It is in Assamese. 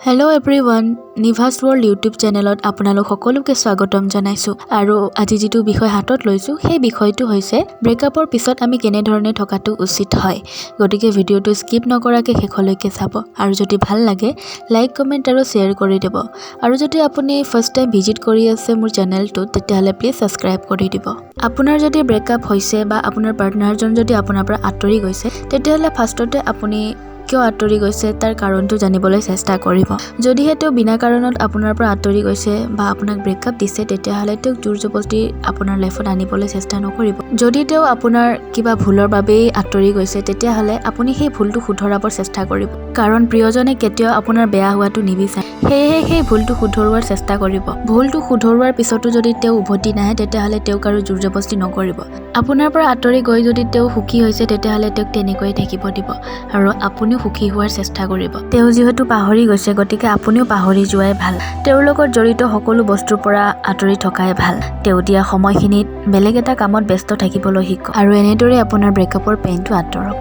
হেল্ল' এভৰিৱান নিভাছ ৱৰ্ল্ড ইউটিউব চেনেলত আপোনালোক সকলোকে স্বাগতম জনাইছোঁ আৰু আজি যিটো বিষয় হাতত লৈছোঁ সেই বিষয়টো হৈছে ব্ৰেকআপৰ পিছত আমি কেনেধৰণে থকাটো উচিত হয়। গতিকে ভিডিঅ'টো স্কিপ নকৰাকৈ শেষলৈকে চাব আৰু যদি ভাল লাগে লাইক কমেণ্ট আৰু শ্বেয়াৰ কৰি দিব আৰু যদি আপুনি ফাৰ্ষ্ট টাইম ভিজিট কৰি আছে মোৰ চেনেলটোত তেতিয়াহ'লে প্লিজ ছাবস্ক্ৰাইব কৰি দিব। আপোনাৰ যদি ব্ৰেকআপ হৈছে বা আপোনাৰ পাৰ্টনাৰজন যদি আপোনাৰ পৰা আঁতৰি গৈছে তেতিয়াহ'লে ফাৰ্ষ্টতে আপুনি কিয় আঁতৰি গৈছে তাৰ কাৰণটো জানিবলৈ চেষ্টা কৰিব। যদিহে তেওঁ বিনা কাৰণত আপোনাৰ পৰা আঁতৰি গৈছে বা আপোনাক ব্ৰেকআপ দিছে তেতিয়াহ'লে তেওঁক জোৰ জবৰদস্তি আপোনাৰ লাইফত আনিবলৈ চেষ্টা নকৰিব। যদি তেওঁ আপোনাৰ কিবা ভুলৰ বাবেই আঁতৰি গৈছে তেতিয়াহ'লে আপুনি সেই ভুলটো শুধৰাবৰ চেষ্টা কৰিব, কাৰণ প্ৰিয়জনে কেতিয়াও আপোনাৰ বেয়া হোৱাটো নিবিচাৰে। সেয়েহে সেই ভুলটো শুধৰোৱাৰ চেষ্টা কৰিব। ভুলটো শুধৰোৱাৰ পিছতো যদি তেওঁ উভতি নাহে তেতিয়াহ'লে তেওঁক আৰু জোৰ জবৰদস্তি নকৰিব। আপোনাৰ পৰা আঁতৰি গৈ যদি তেওঁ সুখী হৈছে তেতিয়াহ'লে তেওঁক তেনেকৈয়ে থাকিব দিব আৰু আপুনিও সুখী হোৱাৰ চেষ্টা কৰিব। তেওঁ যিহেতু পাহৰি গৈছে গতিকে আপুনিও পাহৰি যোৱাই ভাল। তেওঁৰ লগত জড়িত সকলো বস্তুৰ পৰা আঁতৰি থকাই ভাল। তেওঁ দিয়া সময়খিনিত বেলেগ এটা কামত ব্যস্ত থাকিবলৈ শিকক আৰু এনেদৰে আপোনাৰ ব্ৰেকআপৰ পেইনটো আঁতৰাব।